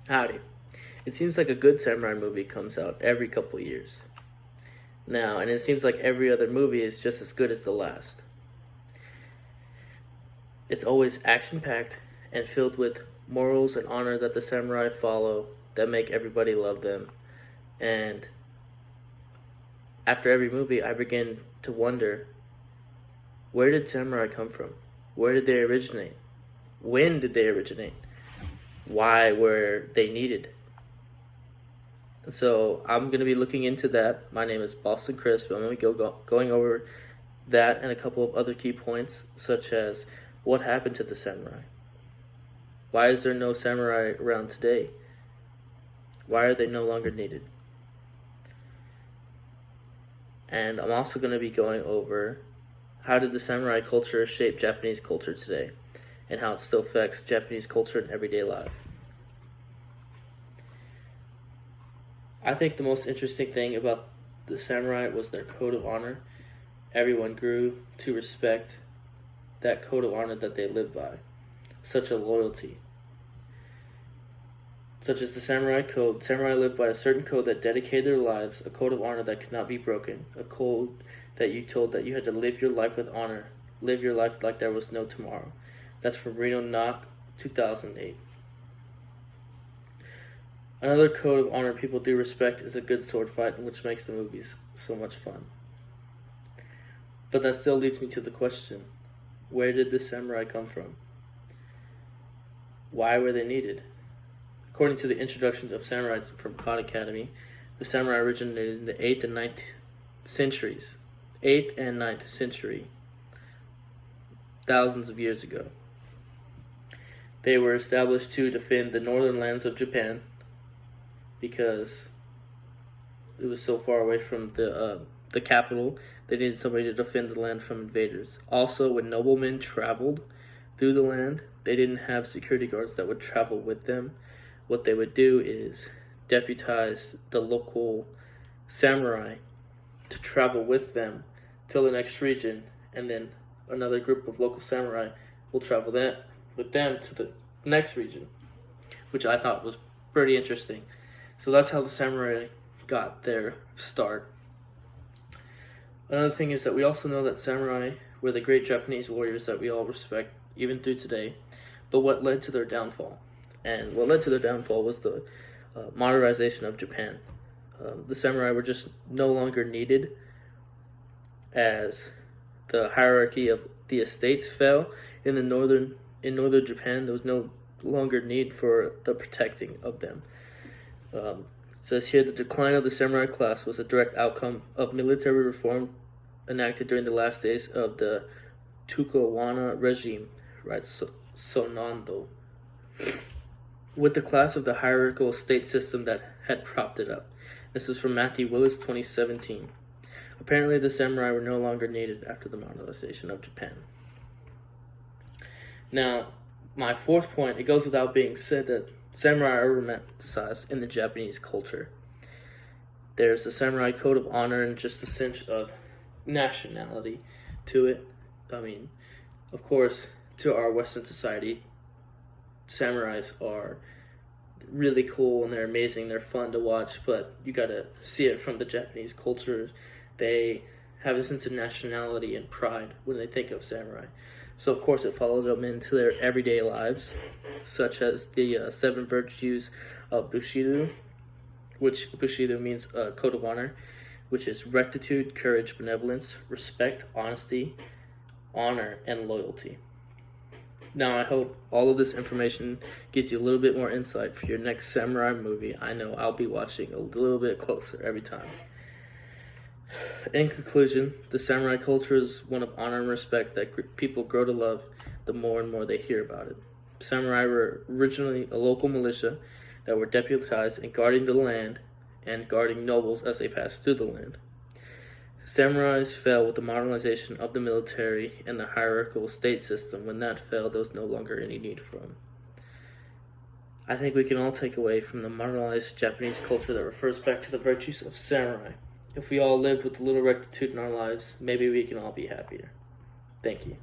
Howdy. It seems like a good samurai movie comes out every couple years now, and it seems like every other movie is just as good as the last. It's always action packed and filled with morals and honor that the samurai follow that make everybody love them. And after every movie, I begin to wonder, where did samurai come from? Where did they originate? When did they originate? Why were they needed? And so I'm going to be looking into that. My name is Boston Crisp. I'm going to be going over that and a couple of other key points, such as what happened to the samurai? Why is there no samurai around today? Why are they no longer needed? And I'm also going to be going over how did the samurai culture shape Japanese culture today, and how it still affects Japanese culture in everyday life. I think the most interesting thing about the samurai was their code of honor. Everyone grew to respect that code of honor that they lived by. Such a loyalty. Such as the samurai code. Samurai lived by a certain code that dedicated their lives, a code of honor that could not be broken, a code that you told that you had to live your life with honor, live your life like there was no tomorrow. That's from Reno Knock, 2008. Another code of honor people do respect is a good sword fight, which makes the movies so much fun. But that still leads me to the question, where did the samurai come from? Why were they needed? According to the introduction of samurai from Khan Academy, the samurai originated in the 8th and 9th centuries. 8th and 9th century, thousands of years ago. They were established to defend the northern lands of Japan because it was so far away from the capital. They needed somebody to defend the land from invaders. Also, when noblemen traveled through the land, they didn't have security guards that would travel with them. What they would do is deputize the local samurai to travel with them till the next region, and then another group of local samurai will travel with them to the next region, which I thought was pretty interesting. So that's how the samurai got their start. Another thing is that we also know that samurai were the great Japanese warriors that we all respect, even through today. But what led to their downfall? And what led to their downfall was the modernization of Japan. The samurai were just no longer needed, as the hierarchy of the estates fell in northern Japan. There was no longer need for the protecting of them. It says here, the decline of the samurai class was a direct outcome of military reform enacted during the last days of the Tokugawa regime, writes Sonando, with the class of the hierarchical state system that had propped it up. This is from Matthew Willis, 2017. Apparently, the samurai were no longer needed after the modernization of Japan. Now, my fourth point, it goes without being said that samurai are romanticized in the Japanese culture. There's a samurai code of honor and just a sense of nationality to it. I mean, of course, to our Western society, samurais are really cool and they're amazing, they're fun to watch, but you gotta see it from the Japanese culture. They have a sense of nationality and pride when they think of samurai. So of course it followed them into their everyday lives, such as the 7 virtues of Bushido, which Bushido means code of honor, which is rectitude, courage, benevolence, respect, honesty, honor, and loyalty. Now I hope all of this information gives you a little bit more insight for your next samurai movie. I know I'll be watching a little bit closer every time. In conclusion, the samurai culture is one of honor and respect that people grow to love the more and more they hear about it. Samurai were originally a local militia that were deputized in guarding the land and guarding nobles as they passed through the land. Samurais fell with the modernization of the military and the hierarchical state system. When that fell, there was no longer any need for them. I think we can all take away from the modernized Japanese culture that refers back to the virtues of samurai. If we all lived with a little rectitude in our lives, maybe we can all be happier. Thank you.